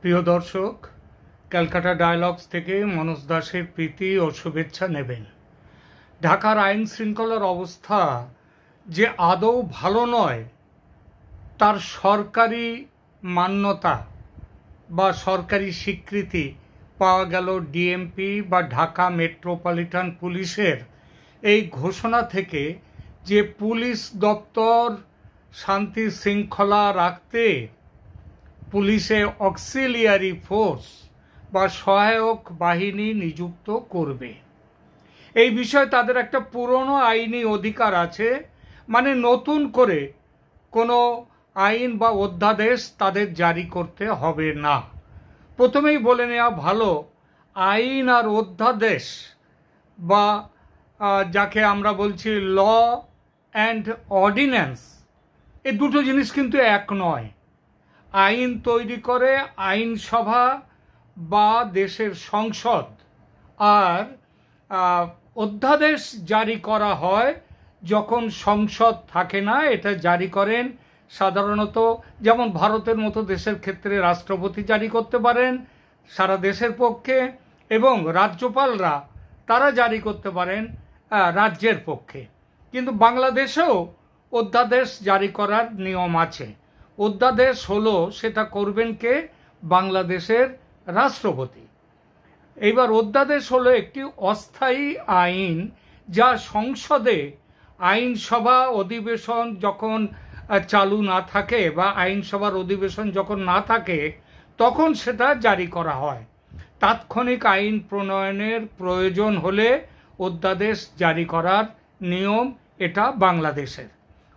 প্রিয় দর্শক, ক্যালকাটা ডায়ালগস থেকে মনোজ দাসের প্রীতি ও শুভেচ্ছা নেবেন। ঢাকার আইন শৃঙ্খলার অবস্থা যে আদৌ ভালো নয়, তার সরকারি মান্যতা বা সরকারি স্বীকৃতি পাওয়া গেল ডিএমপি বা ঢাকা মেট্রোপলিটন পুলিশের এই ঘোষণা থেকে, যে পুলিশ দপ্তর শান্তি শৃঙ্খলা রাখতে পুলিশে অক্সিলিয়ারি ফোর্স বা সহায়ক বাহিনী নিযুক্ত করবে। এই বিষয়ে তাদের একটা পুরনো আইনি অধিকার আছে, মানে নতুন করে কোনো আইন বা অধ্যাদেশ তাদের জারি করতে হবে না। প্রথমেই বলে নেওয়া ভালো, আইন আর অধ্যাদেশ বা যাকে আমরা বলছি ল অ্যান্ড অর্ডিন্যান্স, এই দুটো জিনিস কিন্তু এক নয়। আইন তৈরি করে আইনসভা বা দেশের সংসদ, আর অধ্যাদেশ জারি করা হয় যখন সংসদ থাকে না। এটা জারি করেন সাধারণত, যেমন ভারতের মতো দেশের ক্ষেত্রে রাষ্ট্রপতি জারি করতে পারেন সারা দেশের পক্ষে, এবং রাজ্যপালরা তারা জারি করতে পারেন রাজ্যের পক্ষে। কিন্তু বাংলাদেশেও অধ্যাদেশ জারি করার নিয়ম আছে। অধ্যাদেশ হলো, সেটা করবেন কে? বাংলাদেশের রাষ্ট্রপতি। এইবার অধ্যাদেশ হলো একটি অস্থায়ী আইন, যা সংসদে আইনসভা অধিবেশন যখন চালু না থাকে বা আইনসভার অধিবেশন যখন না থাকে, তখন সেটা জারি করা হয়। তাৎক্ষণিক আইন প্রণয়নের প্রয়োজন হলে অধ্যাদেশ জারি করার নিয়ম এটা বাংলাদেশের।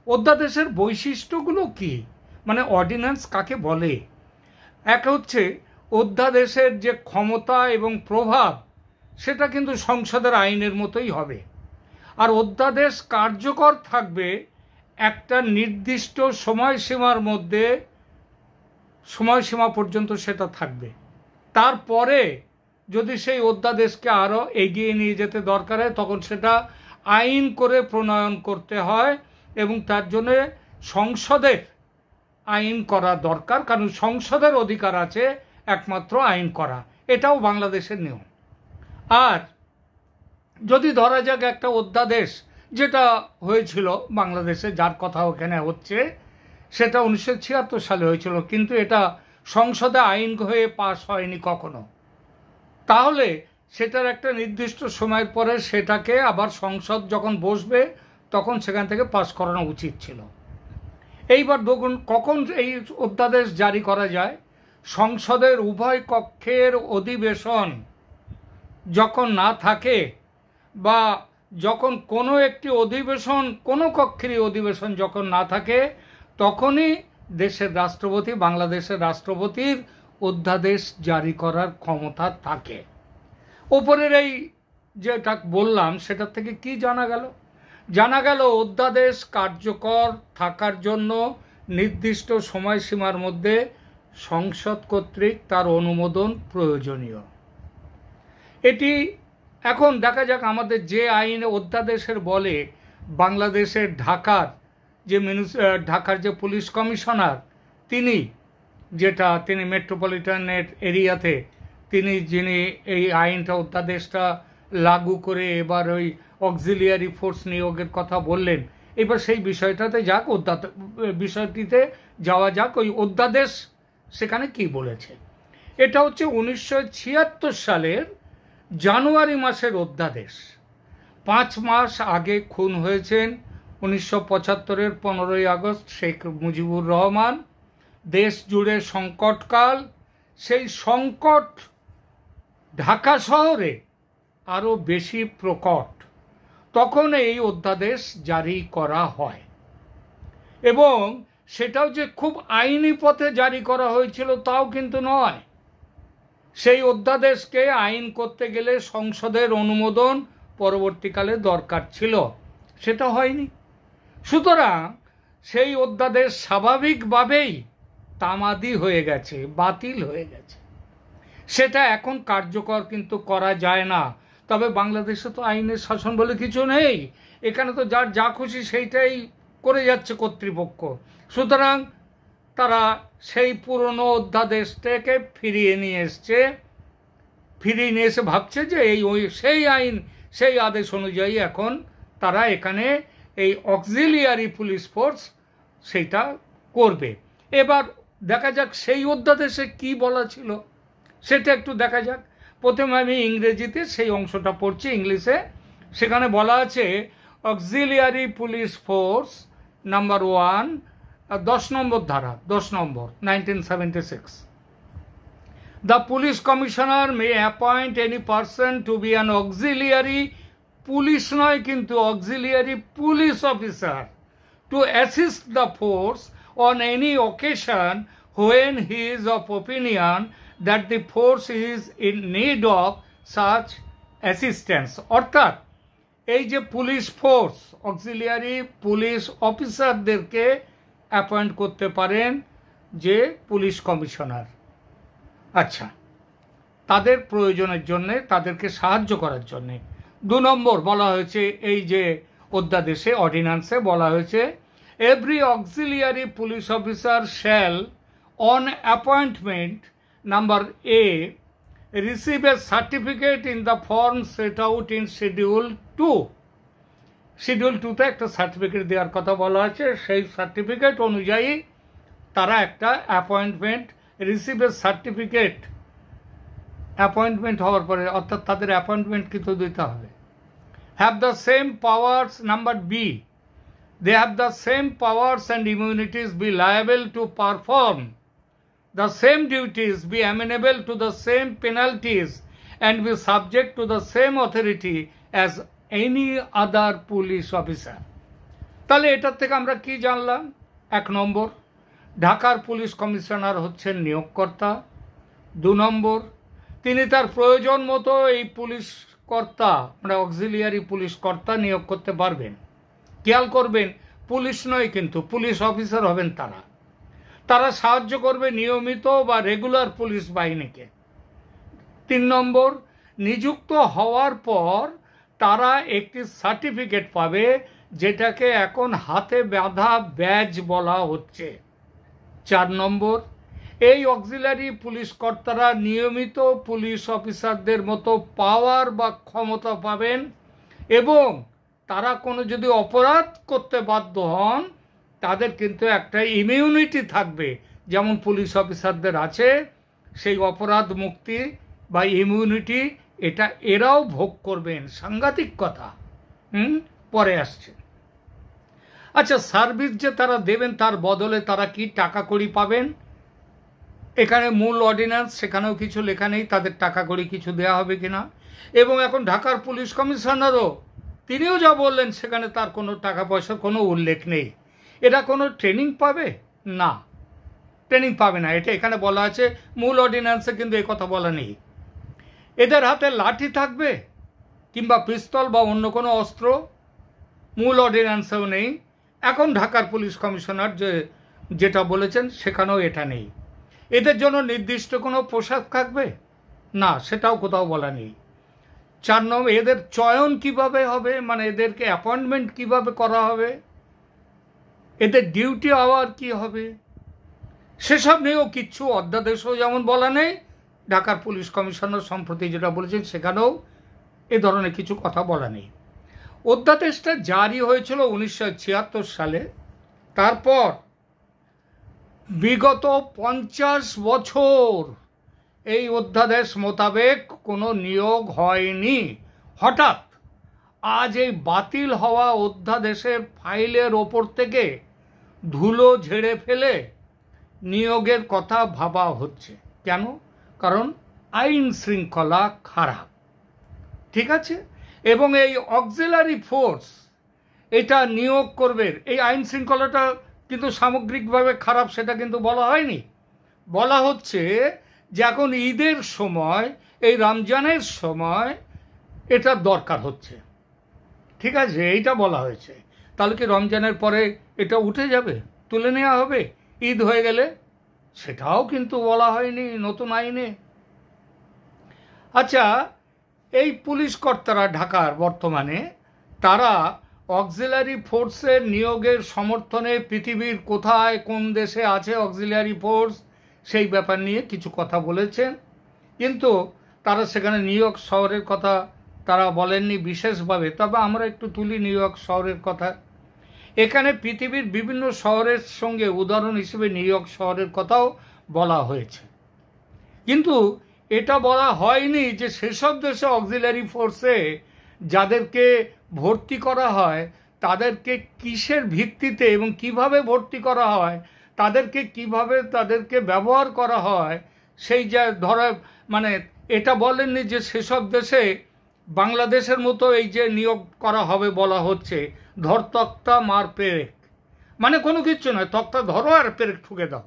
অধ্যাদেশের বৈশিষ্ট্যগুলো কি, মানে অর্ডিন্যান্স কাকে বলে? এক হচ্ছে অধ্যাদেশের যে ক্ষমতা এবং প্রভাব, সেটা কিন্তু সংসদের আইনের মতোই হবে। আর অধ্যাদেশ কার্যকর থাকবে একটা নির্দিষ্ট সময়সীমার মধ্যে, সময়সীমা পর্যন্ত সেটা থাকবে। তারপরে যদি সেই অধ্যাদেশকে আরও এগিয়ে নিয়ে যেতে দরকার হয়, তখন সেটা আইন করে প্রণয়ন করতে হয়, এবং তার জন্য সংসদের আইন করা দরকার, কারণ সংসদের অধিকার আছে একমাত্র আইন করা। এটাও বাংলাদেশের নিয়ম। আর যদি ধরা যাক একটা অধ্যাদেশ, যেটা হয়েছিল বাংলাদেশে, যার কথা ওখানে হচ্ছে, সেটা 1976 সালে হয়েছিল, কিন্তু এটা সংসদে আইন হয়ে পাশ হয়নি কখনো, তাহলে সেটার একটা নির্দিষ্ট সময়ের পরে সেটাকে আবার সংসদ যখন বসবে তখন সেখান থেকে পাশ করানো উচিত ছিল। এইবার দেখুন, কখন এই অধ্যাদেশ জারি করা যায়? সংসদের উভয় কক্ষের অধিবেশন যখন না থাকে, বা যখন কোনো একটি অধিবেশন, কোনো কক্ষেরই অধিবেশন যখন না থাকে, তখনই দেশের রাষ্ট্রপতি, বাংলাদেশের রাষ্ট্রপতির অধ্যাদেশ জারি করার ক্ষমতা থাকে। ওপরের এই যেটা বললাম, সেটার থেকে কি জানা গেল? জানা গেল অধ্যাদেশ কার্যকর থাকার জন্য নির্দিষ্ট সময়সীমার মধ্যে সংসদ কর্তৃক তার অনুমোদন প্রয়োজনীয়। এটি এখন দেখা যাক আমাদের যে আইনে অধ্যাদেশের বলে, বাংলাদেশের ঢাকার যে পুলিশ কমিশনার, তিনি মেট্রোপলিটনের এরিয়াতে যিনি এই আইনটা, অধ্যাদেশটা লাগু করে এবার ওই অক্সিলিয়ারি ফোর্স নিয়োগের কথা বললেন। এবার সেই বিষয়টিতে যাওয়া যাক। ওই অধ্যাদেশ সেখানে কি বলেছে? এটা হচ্ছে 1976 সালের জানুয়ারি মাসের অধ্যাদেশ। 5 মাস আগে খুন হয়েছেন 1975-এর 15ই আগস্ট শেখ মুজিবুর রহমান। দেশ জুড়ে সংকটকাল, সেই সংকট ঢাকা শহরে আরও বেশি প্রকট। তখন এই অধ্যাদেশ জারি করা হয়, এবং সেটাও যে খুব আইনি পথে জারি করা হয়েছিল তাও কিন্তু নয়। সেই অধ্যাদেশকে আইন করতে গেলে সংসদের অনুমোদন পরবর্তীকালে দরকার ছিল, সেটা হয়নি। সুতরাং সেই অধ্যাদেশ স্বাভাবিকভাবেই তামাদি হয়ে গেছে, বাতিল হয়ে গেছে। সেটা এখন কার্যকর কিন্তু করা যায় না। তবে বাংলাদেশে তো আইনের শাসন বলে কিছু নেই, এখানে তো যার যা খুশি সেইটাই করে যাচ্ছে কর্তৃপক্ষ। সুতরাং তারা সেই পুরনো অধ্যাদেশটাকে ফিরিয়ে নিয়ে এসে ভাবছে যে সেই আইন সেই আদেশ অনুযায়ী এখন তারা এখানে এই অক্সিলিয়ারি পুলিশ ফোর্স সেইটা করবে। এবার দেখা যাক সেই অধ্যাদেশে কি বলা ছিল সেটা একটু দেখা যাক। প্রথমে আমি ইংরেজিতে সেই অংশটা পড়ছি, ইংলিশে। সেখানে বলা আছে অক্সিলিয়ারি পুলিশ ফোর্স নাম্বার 1, 10 নম্বর ধারা, 10 নম্বর 1976। The police commissioner may appoint any person to be an auxiliary police নয় কিন্তু auxiliary police officer to assist the force on any occasion when he is of opinion that the force is in need of such assistance। অর্থাৎ এই যে police force auxiliary police অফিসারদেরকে appoint করতে পারেন যে police commissioner. আচ্ছা, তাদের প্রয়োজনের জন্যে, তাদেরকে সাহায্য করার জন্যে। 2 নম্বর বলা হয়েছে এই যে অধ্যাদেশে, অর্ডিন্যান্সে বলা হয়েছে every auxiliary police officer shall on appointment number A receive a certificate in the form set out in Schedule 2। Schedule 2তে একটা সার্টিফিকেট দেওয়ার কথা বলা আছে। সেই সার্টিফিকেট অনুযায়ী তারা একটা appointment receive A certificate, appointment হওয়ার পরে অর্থাৎ তাদের অ্যাপয়েন্টমেন্ট কিন্তু দিতে হবে। Have the same powers number B, they have the same powers and immunities, be liable to perform the same duties, be amenable to the same penalties, and be subject to the same authority as any other police officer। তাহলে এটার থেকে আমরা কি জানলাম? 1 নম্বর, ঢাকার police commissioner হচ্ছেন নিয়োগকর্তা। 2 নম্বর, তিনি তার প্রয়োজন মতো এই পুলিশ কর্তা মানে অক্সিলিয়ারি পুলিশ কর্তা নিয়োগ করতে পারবেন। খেয়াল করবেন, পুলিশ নয় কিন্তু পুলিশ অফিসার হবেন তারা সাহায্য করবে নিয়মিত বা রেগুলার পুলিশ বাহিনীকে। 3 নম্বর, নিযুক্ত হওয়ার পর তারা একটি সার্টিফিকেট পাবে যেটাকে এখন হাতে বাঁধা ব্যাজ বলা হচ্ছে। 4 নম্বর, এই অক্সিলারি পুলিশ কর্তারা নিয়মিত পুলিশ অফিসারদের মতো পাওয়ার বা ক্ষমতা পাবেন এবং তারা কোনো যদি অপরাধ করতে বাধ্য হন তাদের কিন্তু একটা ইমিউনিটি থাকবে, যেমন পুলিশ অফিসারদের আছে সেই অপরাধ মুক্তি বা ইমিউনিটি, এটা এরাও ভোগ করবেন। সাংঘাতিক কথা। পরে আসছে। আচ্ছা, সার্ভিস যে তারা দেবেন তার বদলে তারা কি টাকা কড়ি পাবেন? এখানে মূল অর্ডিন্যান্স সেখানেও কিছু লেখা নেই তাদের টাকা কড়ি কিছু দেওয়া হবে কিনা। এবং এখন ঢাকার পুলিশ কমিশনারও তিনিও যা বললেন সেখানে তার কোনো টাকা পয়সার কোনো উল্লেখ নেই। এরা কোনো ট্রেনিং পাবে না, ট্রেনিং পাবে না, এটা এখানে বলা আছে। মূল অর্ডিন্যান্সে কিন্তু এ কথা বলা নেই। এদের হাতে লাঠি থাকবে কিংবা পিস্তল বা অন্য কোনো অস্ত্র, মূল অর্ডিন্যান্সেও নেই। এখন ঢাকার পুলিশ কমিশনার যেটা বলেছেন সেখানেও এটা নেই। এদের জন্য নির্দিষ্ট কোনো পোশাক থাকবে না, সেটাও কোথাও বলা নেই। 4 নম্বর, এদের চয়ন কিভাবে হবে, মানে এদেরকে অ্যাপয়েন্টমেন্ট কিভাবে করা হবে, এদের ডিউটি আওয়ার কি হবে, সেসব নিয়েও কিচ্ছু অধ্যাদেশও যেমন বলা নেই, ঢাকার পুলিশ কমিশনার সম্প্রতি যেটা বলেছেন সেখানেও এ ধরনের কিছু কথা বলা নেই। অধ্যাদেশটা জারি হয়েছিল 1976 সালে। তারপর বিগত 50 বছর এই অধ্যাদেশ মোতাবেক কোনো নিয়োগ হয়নি। হঠাৎ আজ এই বাতিল হওয়া অধ্যাদেশের ফাইলের ওপর থেকে ধুলো ঝেড়ে ফেলে নিয়োগের কথা ভাবা হচ্ছে। কেন? কারণ আইন শৃঙ্খলা খারাপ, ঠিক আছে। এবং এই অক্সিলারি ফোর্স এটা নিয়োগ করবে, এই আইন শৃঙ্খলাটা কিন্তু সামগ্রিকভাবে খারাপ সেটা কিন্তু বলা হয়নি। বলা হচ্ছে যে এখন ঈদের সময়, এই রমজানের সময় এটা দরকার হচ্ছে, ঠিক আছে, এইটা বলা হয়েছে। তাহলে কি রমজানের পরে এটা উঠে যাবে, তুলে নেওয়া হবে ঈদ হয়ে গেলে? সেটাও কিন্তু বলা হয়নি নতুন আইনে। আচ্ছা, এই পুলিশ কর্তারা ঢাকার বর্তমানে তারা অক্সিলারি ফোর্সের নিয়োগের সমর্থনে পৃথিবীর কোথায় কোন দেশে আছে অক্সিলারি ফোর্স সেই ব্যাপার নিয়ে কিছু কথা বলেছেন, কিন্তু তারা সেখানে নিউ ইয়র্ক শহরের কথা তারা বলেননি বিশেষভাবে। তবে আমরা একটু তুলি নিউ ইয়র্ক শহরের কথা। এখানে পৃথিবীর বিভিন্ন শহরের সঙ্গে উদাহরণ হিসেবে নিউ ইয়র্ক শহরের কথাও বলা হয়েছে, কিন্তু এটা বলা হয়নি যে সেসব দেশে অক্সিলারি ফোর্সে যাদেরকে ভর্তি করা হয় তাদেরকে কিসের ভিত্তিতে এবং কিভাবে ভর্তি করা হয়, তাদেরকে ব্যবহার করা হয়, সেই যা ধরা মানে এটা বলেননি যে সেসব দেশে বাংলাদেশের মতো এই যে নিয়োগ করা হবে বলা হচ্ছে ধর তক্তা মার পেরেক, মানে কোনো কিছু নয়, তক্তা ধরো আর পেরেক ঠুকে দাও,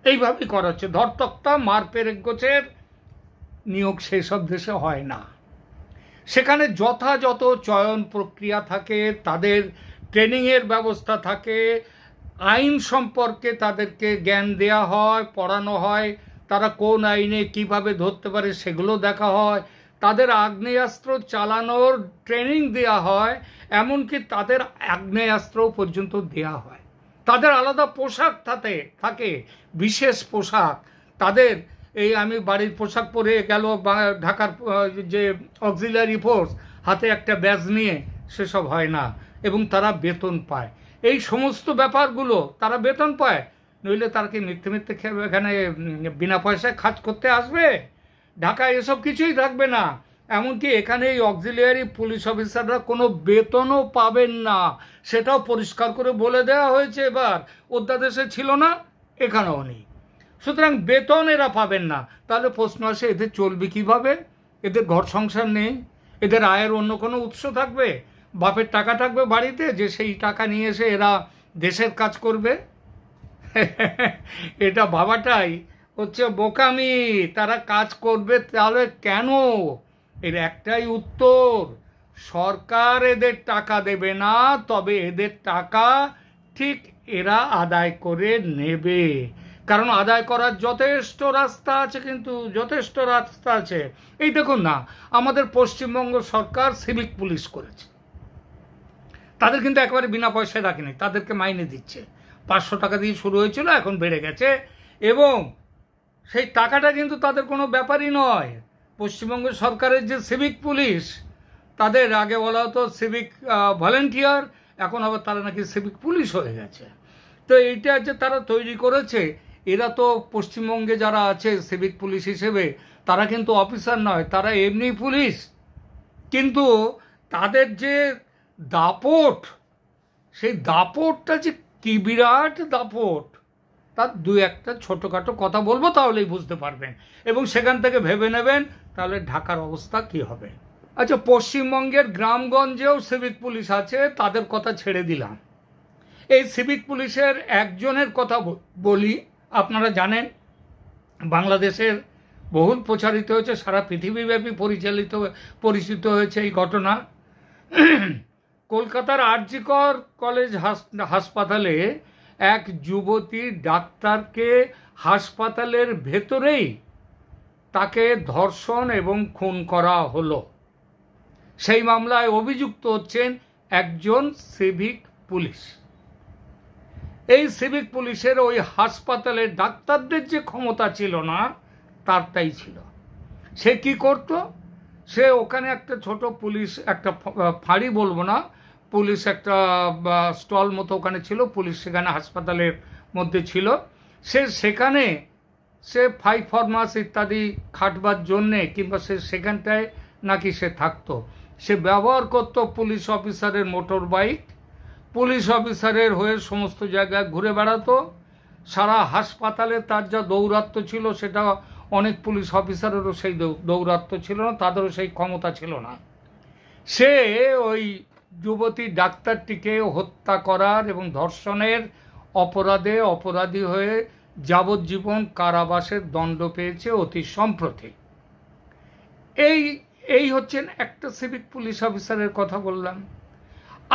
এইভাবেই করা হচ্ছে। ধর তক্তা মার পেরেক গোছের নিয়োগ সেসব দেশে হয় না। সেখানে যথাযথ চয়ন প্রক্রিয়া থাকে, তাদের ট্রেনিংয়ের ব্যবস্থা থাকে, আইন সম্পর্কে তাদেরকে জ্ঞান দেয়া হয়, পড়ানো হয়, তারা কোন আইনে কিভাবে ধরতে পারে সেগুলো দেখা হয়, তাদের আগ্নেয়াস্ত্র চালানোর ট্রেনিং দেয়া হয়, এমনকি তাদের আগ্নেয়াস্ত্র পর্যন্ত দেয়া হয়। তাদের আলাদা পোশাক থাকে, বিশেষ পোশাক। তাদের এই আমি বাড়ির পোশাক পরে গেল ঢাকার যে অক্সিলারি ফোর্স হাতে একটা ব্যাজ নিয়ে, সেসব হয় না, এবং তারা বেতন পায়। এই সমস্ত ব্যাপারগুলো তারা বেতন পায়, নইলে তারা কি মিথ্যে এখানে বিনা পয়সায় কাজ করতে আসবে? ঢাকায় এসব কিছুই থাকবে না। এমনকি এখানে এই অক্সিলিয়ারি পুলিশ অফিসাররা কোনো বেতনও পাবেন না, সেটাও পরিষ্কার করে বলে দেওয়া হয়েছে। এবার অধ্যাদেশে ছিল না, এখানেও নেই। সুতরাং বেতন এরা পাবেন না। তাহলে প্রশ্ন আসে, এদের চলবে কিভাবে? এদের ঘর সংসার নেই, এদের আয়ের অন্য কোনো উৎস থাকবে? বাপের টাকা থাকবে বাড়িতে যে সেই টাকা নিয়ে এসে এরা দেশের কাজ করবে? এটা ভাবাটাই হচ্ছে বোকামি। তারা কাজ করবে তাহলে কেন? এর একটাই উত্তর, সরকার এদের টাকা দেবে না, তবে এদের টাকা ঠিক এরা আদায় করে নেবে। কারণ আদায় করার যথেষ্ট রাস্তা আছে, কিন্তু যথেষ্ট রাস্তা আছে। এই দেখুন না, আমাদের পশ্চিমবঙ্গ সরকার সিভিক পুলিশ করেছে, তাদের কিন্তু একেবারে বিনা পয়সায় রাখেনি, তাদেরকে মাইনে দিচ্ছে। 500 টাকা দিয়ে শুরু হয়েছিল, এখন বেড়ে গেছে, এবং সেই টাকাটা কিন্তু তাদের কোনো ব্যাপারই নয়। পশ্চিমবঙ্গ সরকারের যে সিভিক পুলিশ, তাদের আগে বলা হতো সিভিক ভলেন্টিয়ার, এখন আবার তারা নাকি সিভিক পুলিশ হয়ে গেছে। তো এইটা যে তারা তৈরি করেছে, এরা তো পশ্চিমবঙ্গে যারা আছে সিভিক পুলিশ হিসেবে, তারা কিন্তু অফিসার নয়, তারা এমনি পুলিশ। কিন্তু তাদের যে দাপট, সেই দাপটটা যে কি বিরাট দাপট, তার দু একটা ছোটোখাটো কথা বলবো, তাহলেই বুঝতে পারবেন, এবং সেখান থেকে ভেবে নেবেন তাহলে ঢাকার অবস্থা কি হবে। আচ্ছা, পশ্চিমবঙ্গের গ্রামগঞ্জেও সিভিক পুলিশ আছে, তাদের কথা ছেড়ে দিলাম। এই সিভিক পুলিশের একজনের কথা বলি। আপনারা জানেন, বাংলাদেশের বহুল প্রচারিত হয়েছে, সারা পৃথিবীব্যাপী পরিচিত হয়েছে এই ঘটনা। কলকাতার আরজিকর কলেজ হাসপাতালে এক যুবতী ডাক্তারকে হাসপাতালের ভেতরেই তাকে ধর্ষণ এবং খুন করা হলো। সেই মামলায় অভিযুক্ত হচ্ছেন একজন সিভিক পুলিশ। এই সিভিক পুলিশের ওই হাসপাতালের ডাক্তারদের যে ক্ষমতা ছিল না, তারটাই ছিল। সে কি করত? সে ওখানে একটা ছোট পুলিশ, একটা ফাঁড়ি বলবো না, পুলিশ একটা স্টল মতো ওখানে ছিল, পুলিশ সেখানে হাসপাতালের মধ্যে ছিল। সেখানে সে ফরমাস ইত্যাদি খাটবার জন্যে, কিংবা সেখানটায় নাকি সে থাকতো, সে ব্যবহার করত পুলিশ অফিসারের মোটর বাইক, পুলিশ অফিসারের হয়ে সমস্ত জায়গায় ঘুরে বেড়াতো। সারা হাসপাতালে তার যা দৌরাত্ম্য ছিল, সেটা অনেক পুলিশ অফিসারেরও সেই দৌরাত্ম্য ছিল না, তাদেরও সেই ক্ষমতা ছিল না। সে ওই যুবতী ডাক্তারটিকে হত্যা করার এবং ধর্ষণের অপরাধে অপরাধী হয়ে যাবজ্জীবন কারাবাসের দণ্ড পেয়েছে অতি সম্প্রতি। এই হচ্ছেন একটা সিভিক পুলিশ অফিসারের কথা বললাম।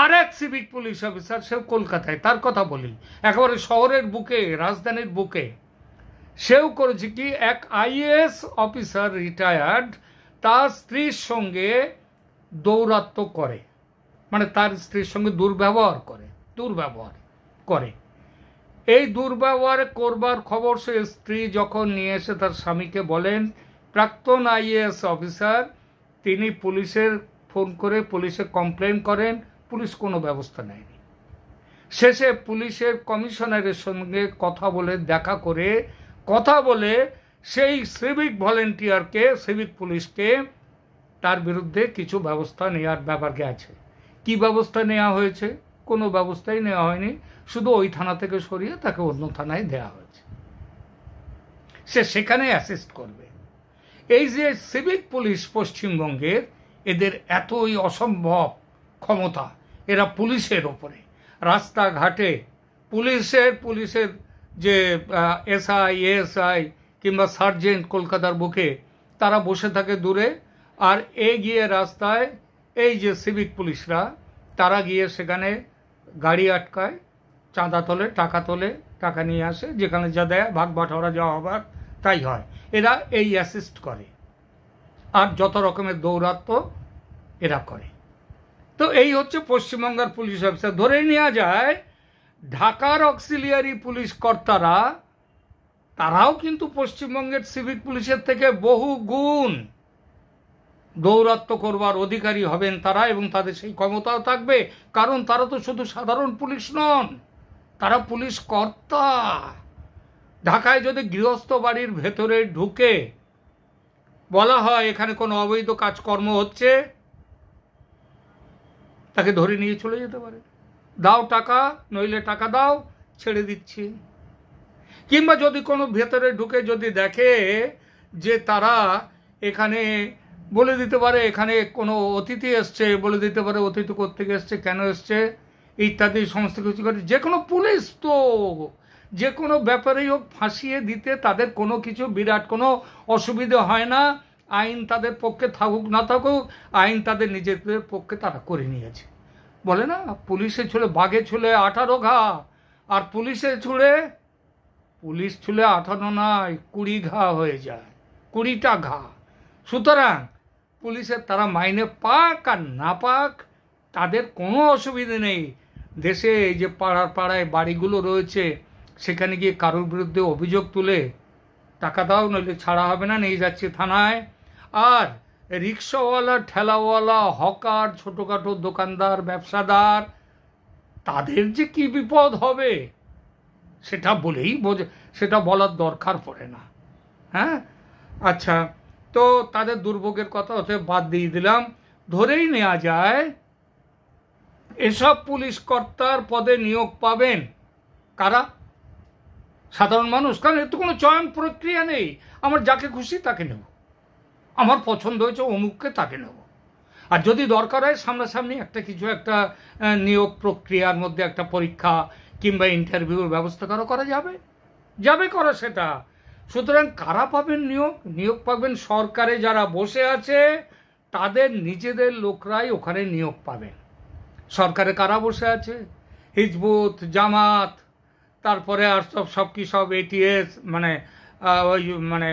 আর এক সিভিক পুলিশ অফিসার, সেও কলকাতায়, তার কথা বলি, একেবারে শহরের বুকে, রাজধানীর বুকে। সেও করেছে কি, এক আইএএস অফিসার রিটায়ার্ড, তার স্ত্রীর সঙ্গে দৌরাত্ম্য করে। মানে তার স্ত্রীর সঙ্গে দুর্ব্যবহার করে। এই দুর্ব্যবহার করবার খবর সে স্ত্রী যখন নিয়ে এসে তার স্বামীকে বলেন, প্রাক্তন আইএএস অফিসার, তিনি পুলিশের ফোন করে পুলিশে কমপ্লেন করেন, পুলিশ কোনো ব্যবস্থা নেয়নি। শেষে পুলিশের কমিশনারের সঙ্গে কথা বলে সেই সিভিক ভলেন্টিয়ারকে, সিভিক পুলিশকে তার বিরুদ্ধে কিছু ব্যবস্থা নেওয়ার ব্যাপারে আছে। কি ব্যবস্থা নেওয়া হয়েছে? কোনো ব্যবস্থাই নেওয়া হয়নি, শুধু ওই থানা থেকে সরিয়ে তাকে অন্য থানায় দেওয়া হয়েছে, সে সেখানে অ্যাসিস্ট করবে। এই যে সিভিক পুলিশ পশ্চিমবঙ্গের, এদের এতই অসম্ভব ক্ষমতা, এরা পুলিশের ওপরে রাস্তাঘাটে পুলিশের যে এসআই, এএসআই কিংবা সার্জেন্ট কলকাতার বুকে, তারা বসে থাকে দূরে, আর গিয়ে রাস্তায় এই যে সিভিক পুলিশরা, তারা গিয়ে সেখানে গাড়ি আটকায়, চাঁদা তোলে, টাকা নিয়ে আসে, যেখানে যা দেয় ভাগ বাটোয়ারা যাওয়া হবার তাই হয়। এরা এই অ্যাসিস্ট করে, আর যত রকমের দৌরাত্ম্য এরা করে। তো এই হচ্ছে পশ্চিমবঙ্গের পুলিশ অফিসার। ধরেই নেওয়া যায় ঢাকার অক্সিলিয়ারি পুলিশ কর্তারা, তারাও কিন্তু পশ্চিমবঙ্গের সিভিক পুলিশের থেকে বহু গুণ দৌরাত্ম্য করবার অধিকারী হবেন তারা, এবং তাদের সেই ক্ষমতাও থাকবে, কারণ তারা তো শুধু সাধারণ পুলিশ নন, তারা পুলিশ কর্তা। ঢাকায় যদি গৃহস্থ বাড়ির ভেতরে ঢুকে বলা হয় এখানে কোনো অবৈধ কাজকর্ম হচ্ছে, তাকে ধরে নিয়ে চলে যেতে পারে, দাও টাকা, নইলে টাকা দাও, ছেড়ে দিচ্ছি। কিংবা যদি কোনো ভেতরে ঢুকে যদি দেখে যে তারা এখানে বলে দিতে পারে এখানে কোনো অতিথি এসছে, বলে দিতে পারে অতিথি কোত্থেকে এসছে, কেন এসছে ইত্যাদি সমস্ত কিছু করে, যে কোনো পুলিশ তো যে কোনো ব্যাপারেই হোক ফাঁসিয়ে দিতে তাদের কোনো কিছু বিরাট কোনো অসুবিধে হয় না। আইন তাদের পক্ষে থাকুক না থাকুক, আইন তাদের নিজেদের পক্ষে তারা করে নিয়েছে। বলে না, পুলিশে ছুঁলে বাঘে ছুঁলে 18 ঘা, আর পুলিশ ছুঁলে 18 নয় 20 ঘা হয়ে যায়, 20টা ঘা। সুতরাং পুলিশের তারা মাইনে পাক আর না পাক তাদের কোনো অসুবিধে নেই। দেশে এই যে পাড়ায় বাড়িগুলো রয়েছে, সেখানে গিয়ে কারোর বিরুদ্ধে অভিযোগ তুলে টাকা দাও, নইলে ছাড়া হবে না, নিয়ে যাচ্ছি থানায়। আর রিক্সাওয়ালা, ঠেলাওয়ালা, হকার, ছোটোখাটো দোকানদার, ব্যবসাদার, তাদের যে কি বিপদ হবে সেটা বলার দরকার পড়ে না। হ্যাঁ, আচ্ছা, তো তাদের দুর্ভোগের কথা হতে বাদ দিয়ে দিলাম। ধরেই নেওয়া যায় এসব পুলিশ কর্তার পদে নিয়োগ পাবেন কারা? সাধারণ মানুষ। কারণ এর তো কোনো চয়ন প্রক্রিয়া নেই, আমার যাকে খুশি তাকে নেব, আমার পছন্দ হয়েছে অমুককে, তাকে নেব। আর যদি দরকার হয় সামনাসামনি একটা নিয়োগ প্রক্রিয়ার মধ্যে একটা পরীক্ষা কিংবা ইন্টারভিউর ব্যবস্থা করা যাবে করা সেটা। সুতরাং কারা পাবেন নিয়োগ পাবেন সরকারে যারা বসে আছে তাদের নিজেদের লোকরাই ওখানে নিয়োগ পাবেন। সরকারে কারা বসে আছে? হিজবুত, জামাত, তারপরে আর সব এটিএস, মানে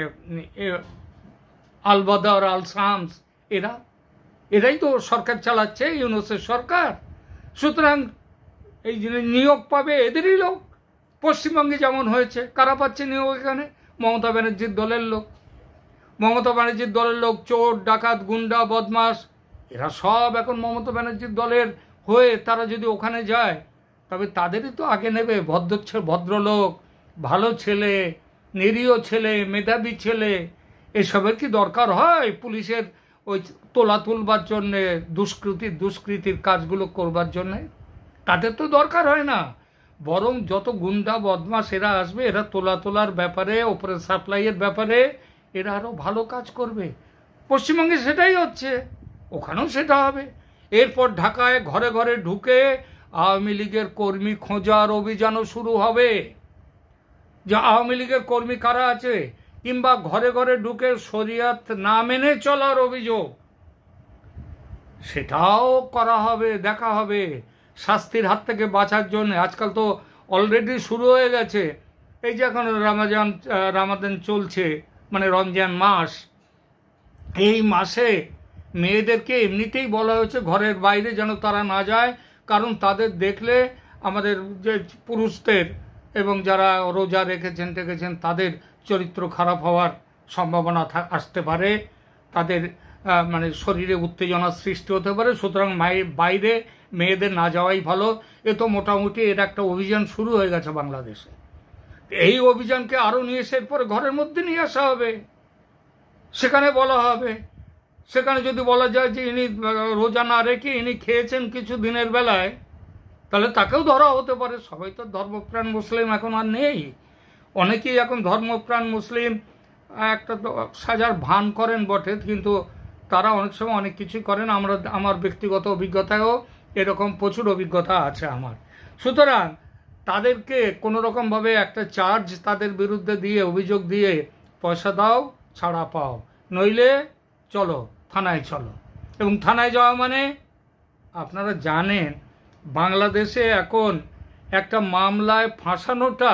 আল-বদর, আল-শামস, এরাই তো সরকার চালাচ্ছে, ইউনূসের সরকার। সুতরাং এই নিয়োগ পাবে এদেরই লোক। পশ্চিমবঙ্গে যেমন হয়েছে, কারা পাচ্ছে নিয়োগ এখানে? মমতা ব্যানার্জির দলের লোক, চোর, ডাকাত, গুন্ডা, বদমাস, এরা সব এখন মমতা ব্যানার্জির দলের হয়ে তারা যদি ওখানে যায়, তবে তাদেরই তো আগে নেবে। ভদ্রলোক, ভালো ছেলে, নিরীহ ছেলে, মেধাবী ছেলে, এসবের কি দরকার হয় পুলিশের ওই তোলা তুলবার জন্যে, দুষ্কৃতির কাজগুলো করবার জন্যে? তাদের তো দরকার হয় না। বরং যত গুন্ডা বদমাস এরা আসবে, এরা তোলার ব্যাপারে, ওপরে সাপ্লাইয়ের ব্যাপারে এরা আরও ভালো কাজ করবে। পশ্চিমবঙ্গে সেটাই হচ্ছে, ওখানেও সেটা হবে। এরপর ঢাকায় ঘরে ঘরে ঢুকে আওয়ামী লীগের কর্মী খোঁজার অভিযানও শুরু হবে, যে আওয়ামী লীগের কর্মী কারা আছে, কিংবা ঘরে ঘরে ঢুকে শরিয়ত না মেনে চলার অভিযোগ, সেটাও করা হবে, দেখা হবে শাস্তির হাত থেকে বাঁচার জন্য। আজকাল তো অলরেডি শুরু হয়ে গেছে। এই যে এখন রামাদান চলছে, মানে রমজান মাস, এই মাসে মেয়েদেরকে এমনিতেই বলা হয়েছে ঘরের বাইরে যেন তারা না যায়, কারণ তাদের দেখলে আমাদের যে পুরুষদের এবং যারা রোজা রেখেছেন তাদের চরিত্র খারাপ হওয়ার সম্ভাবনা আসতে পারে, তাদের মানে শরীরে উত্তেজনার সৃষ্টি হতে পারে। সুতরাং বাইরে মেয়েদের না যাওয়াই ভালো। এ তো মোটামুটি এর একটা অভিযান শুরু হয়ে গেছে বাংলাদেশে। এই অভিযানকে আরও নিয়ে এসে এরপরে ঘরের মধ্যে নিয়ে আসা হবে, সেখানে বলা হবে, সেখানে যদি বলা যায় যে ইনি রোজা না রেখে ইনি খেয়েছেন কিছু দিনের বেলায়, তাহলে তাকেও ধরা হতে পারে। সবাই তো ধর্মপ্রাণ মুসলিম এখন আর নেই, অনেকেই এখন ধর্মপ্রাণ মুসলিম একটা সাজার ভান করেন বটে, কিন্তু তারা অনেক সময় অনেক কিছু করেন। আমার ব্যক্তিগত অভিজ্ঞতায়ও এরকম প্রচুর অভিজ্ঞতা আছে আমার। সুতরাং তাদেরকে কোনো রকমভাবে একটা চার্জ তাদের বিরুদ্ধে দিয়ে, অভিযোগ দিয়ে পয়সা দাও ছাড়া পাও, নইলে চলো থানায় চলো। এবং থানায় যাওয়া মানে আপনারা জানেন বাংলাদেশে এখন একটা মামলায় ফাঁসানোটা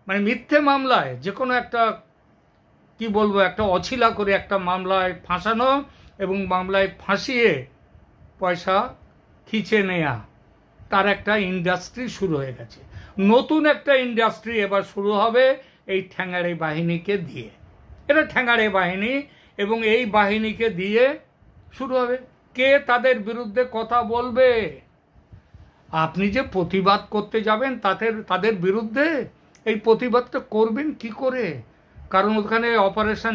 মানে মিথ্যে মামলায় যে কোনো একটা কি বলবো একটা অছিলা করে একটা মামলায় ফাঁসানো এবং মামলায় ফাঁসিয়ে পয়সা খিচে নেয়া, তার একটা ইন্ডাস্ট্রি শুরু হয়ে গেছে। নতুন একটা ইন্ডাস্ট্রি এবার শুরু হবে এই ঠ্যাঙাড়ে বাহিনীকে দিয়ে। এটা ঠ্যাঙাড়ে বাহিনী এবং এই বাহিনীকে দিয়ে শুরু হবে। কে তাদের বিরুদ্ধে কথা বলবে? আপনি যে প্রতিবাদ করতে যাবেন তাদের বিরুদ্ধে, এই প্রতিবাদটা করবেন কি করে? কারণ ওখানে অপারেশন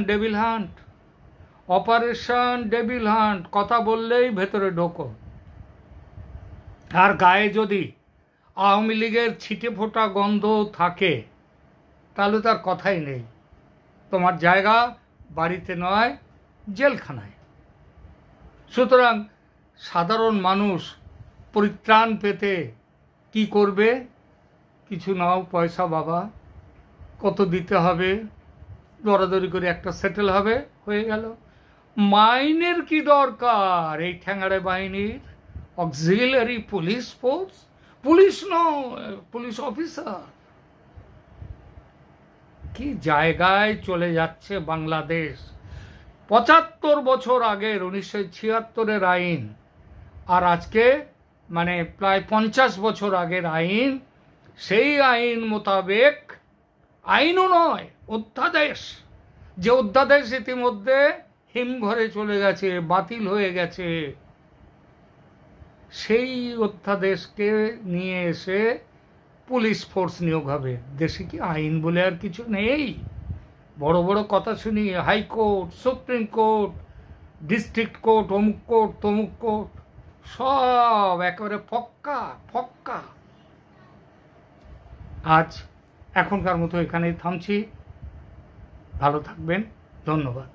ডেভিল হান্ট কথা বললেই ভেতরে ঢোকো। আর গায়ে যদি আওয়ামী লীগের ছিটে ফোটা গন্ধ থাকে তাহলে তার কথাই নেই। তোমার জায়গা বাড়িতে নয়, জেলখানায়। সুতরাং সাধারণ মানুষ পরিত্রাণ পেতে কি করবে? কিছু নাও, পয়সা বাবা কত দিতে হবে, দরাদরি করে একটা সেটেল হবে, হয়ে গেল। মাইনের কি দরকার এই ঠ্যাঙাড়ে বাহিনীর? অক্সিলারি পুলিশ ফোর্স, পুলিশ নয়, পুলিশ অফিসার। কি জায়গায় চলে যাচ্ছে বাংলাদেশ! ৭৫ বছর আগের ১৯৭৬-এর আইন আর আজকে মানে প্রায় ৫০ বছর আগের আইন, সেই আইন মোতাবেক, আইনও নয় অধ্যাদেশ, যে অধ্যাদেশ ইতিমধ্যে হিমঘরে চলে গেছে, বাতিল হয়ে গেছে, সেই অধ্যাদেশকে নিয়ে এসে পুলিশ ফোর্স নিয়োগ হবে। দেশে কি আইন বলে আর কিছু নেই? বড় বড় কথা শুনি, high court, supreme court, district court, অমুক কোর্ট, তমুক কোর্ট, সব একেবারে ফক্কা। আজ এখনকার মতো এখানেই থামছি। ভালো থাকবেন, ধন্যবাদ।